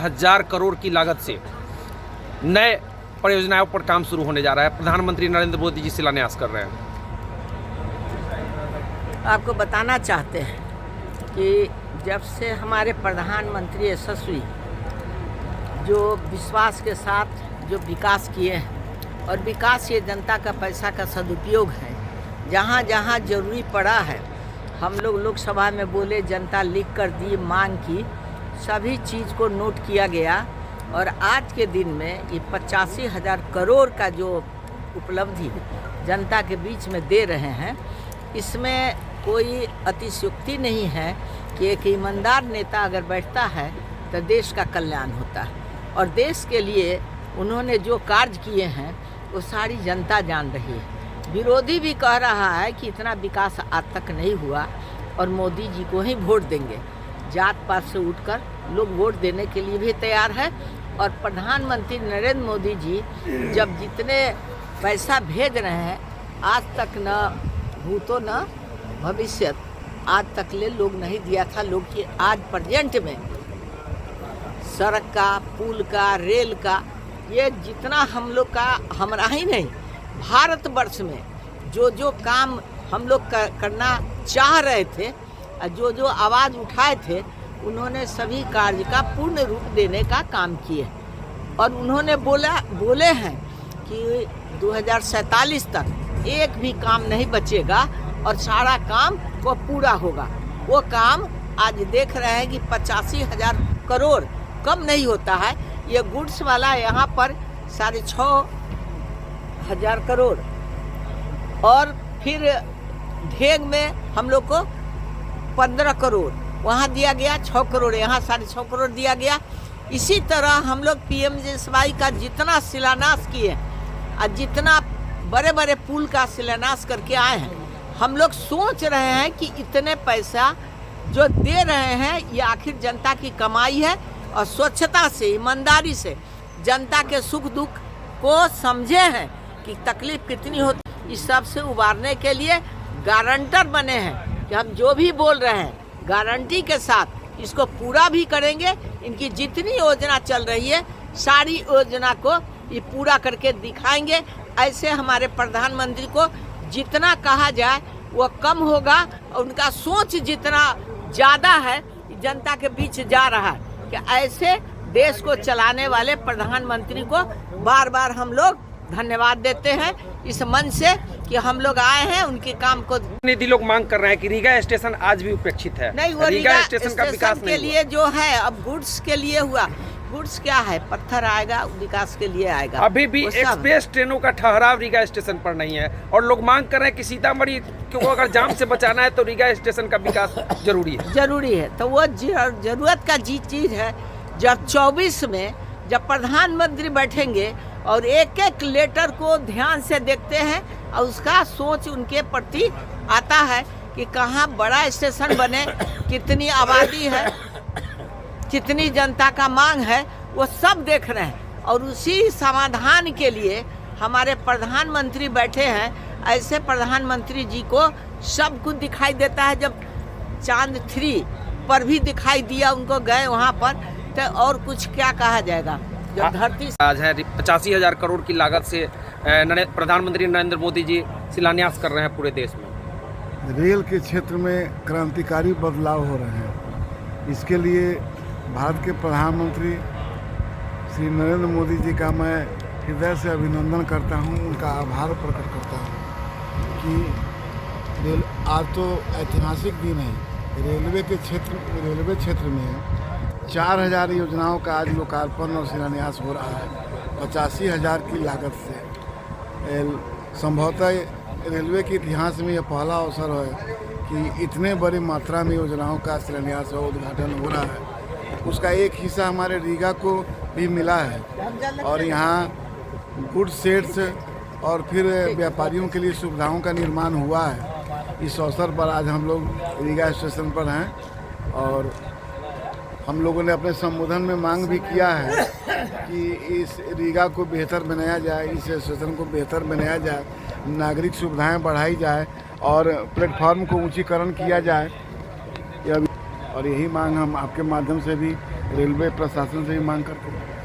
85,000 करोड़ की लागत से नए परियोजनाओं पर काम शुरू होने जा रहा है। प्रधानमंत्री नरेंद्र मोदी जी शिलान्यास कर रहे हैं। आपको बताना चाहते हैं कि जब से हमारे प्रधानमंत्री यशस्वी जो विश्वास के साथ जो विकास किए हैं, और विकास ये जनता का पैसा का सदुपयोग है। जहाँ जहाँ जरूरी पड़ा है हम लोग लोकसभा में बोले, जनता लिख कर दी, मांग की, सभी चीज़ को नोट किया गया। और आज के दिन में ये 85,000 करोड़ का जो उपलब्धि जनता के बीच में दे रहे हैं, इसमें कोई अतिशयोक्ति नहीं है कि एक ईमानदार नेता अगर बैठता है तो देश का कल्याण होता है। और देश के लिए उन्होंने जो कार्य किए हैं वो सारी जनता जान रही है। विरोधी भी कह रहा है कि इतना विकास आज तक नहीं हुआ और मोदी जी को ही वोट देंगे। जात पात से उठकर लोग वोट देने के लिए भी तैयार है। और प्रधानमंत्री नरेंद्र मोदी जी जब जितने पैसा भेज रहे हैं, आज तक न भूतो न भविष्य, आज तक ले लोग नहीं दिया था। लोग की आज प्रेजेंट में सड़क का, पुल का, रेल का, ये जितना हम लोग का, हमारा ही नहीं भारतवर्ष में जो जो काम हम लोग करना चाह रहे थे, जो जो आवाज़ उठाए थे, उन्होंने सभी कार्य का पूर्ण रूप देने का काम किए। और उन्होंने बोले हैं कि 2047 तक एक भी काम नहीं बचेगा और सारा काम वो पूरा होगा। वो काम आज देख रहे हैं कि 85,000 करोड़ कम नहीं होता है। ये गुड्स वाला यहाँ पर 6,500 करोड़, और फिर ढेग में हम लोग को 15 करोड़ वहाँ दिया गया, 6 करोड़ यहाँ 6.5 करोड़ दिया गया। इसी तरह हम लोग PMGSY का जितना शिलान्यास किए और जितना बड़े बड़े पुल का शिलान्यास करके आए हैं, हम लोग सोच रहे हैं कि इतने पैसा जो दे रहे हैं ये आखिर जनता की कमाई है, और स्वच्छता से, ईमानदारी से जनता के सुख दुख को समझे हैं कि तकलीफ कितनी होती। इस सब से उबारने के लिए गारंटर बने हैं कि हम जो भी बोल रहे हैं गारंटी के साथ इसको पूरा भी करेंगे। इनकी जितनी योजना चल रही है सारी योजना को ये पूरा करके दिखाएंगे। ऐसे हमारे प्रधानमंत्री को जितना कहा जाए वो कम होगा, और उनका सोच जितना ज़्यादा है जनता के बीच जा रहा है कि ऐसे देश को चलाने वाले प्रधानमंत्री को बार बार हम लोग धन्यवाद देते हैं इस मन से कि हम लोग आए हैं उनके काम को। निधि लोग मांग कर रहे हैं कि रीगा स्टेशन आज भी उपेक्षित है। नहीं, वो रीगा स्टेशन का विकास के लिए जो है अब गुड्स के लिए हुआ। गुड्स क्या है, पत्थर आएगा, विकास के लिए आएगा। अभी भी एक्सप्रेस ट्रेनों का ठहराव रीगा स्टेशन पर नहीं है, और लोग मांग कर रहे हैं कि सीतामढ़ी को अगर जाम से बचाना है तो रीगा स्टेशन का विकास जरूरी है। जरूरी है, तो वो जरूरत का चीज़ है। जब 24 में जब प्रधानमंत्री बैठेंगे और एक एक लेटर को ध्यान से देखते हैं और उसका सोच उनके प्रति आता है कि कहाँ बड़ा स्टेशन बने, कितनी आबादी है, कितनी जनता का मांग है, वो सब देख रहे हैं। और उसी समाधान के लिए हमारे प्रधानमंत्री बैठे हैं। ऐसे प्रधानमंत्री जी को सब कुछ दिखाई देता है। जब चांद 3 पर भी दिखाई दिया, उनको गए वहाँ पर, तो और कुछ क्या कहा जाएगा। जब धरती आज है 85,000 करोड़ की लागत से प्रधानमंत्री नरेंद्र मोदी जी शिलान्यास कर रहे हैं पूरे देश में। रेल के क्षेत्र में क्रांतिकारी बदलाव हो रहे हैं। इसके लिए भारत के प्रधानमंत्री श्री नरेंद्र मोदी जी का मैं हृदय से अभिनंदन करता हूं, उनका आभार प्रकट करता हूं कि आज तो ऐतिहासिक दिन है। रेलवे क्षेत्र में 4,000 योजनाओं का आज लोकार्पण और शिलान्यास हो रहा है 85,000 की लागत से। संभवतः रेलवे के इतिहास में यह पहला अवसर है कि इतने बड़ी मात्रा में योजनाओं का शिलान्यास और उद्घाटन हो रहा है। उसका एक हिस्सा हमारे रीगा को भी मिला है, और यहाँ गुड सेट्स और फिर व्यापारियों के लिए सुविधाओं का निर्माण हुआ है। इस अवसर पर आज हम लोग रीगा स्टेशन पर हैं, और हम लोगों ने अपने संबोधन में मांग भी किया है कि इस रीगा को बेहतर बनाया जाए, इस स्टेशन को बेहतर बनाया जाए, नागरिक सुविधाएं बढ़ाई जाए और प्लेटफॉर्म को ऊंचीकरण किया जाए। और यही मांग हम आपके माध्यम से भी रेलवे प्रशासन से भी मांग करते हैं।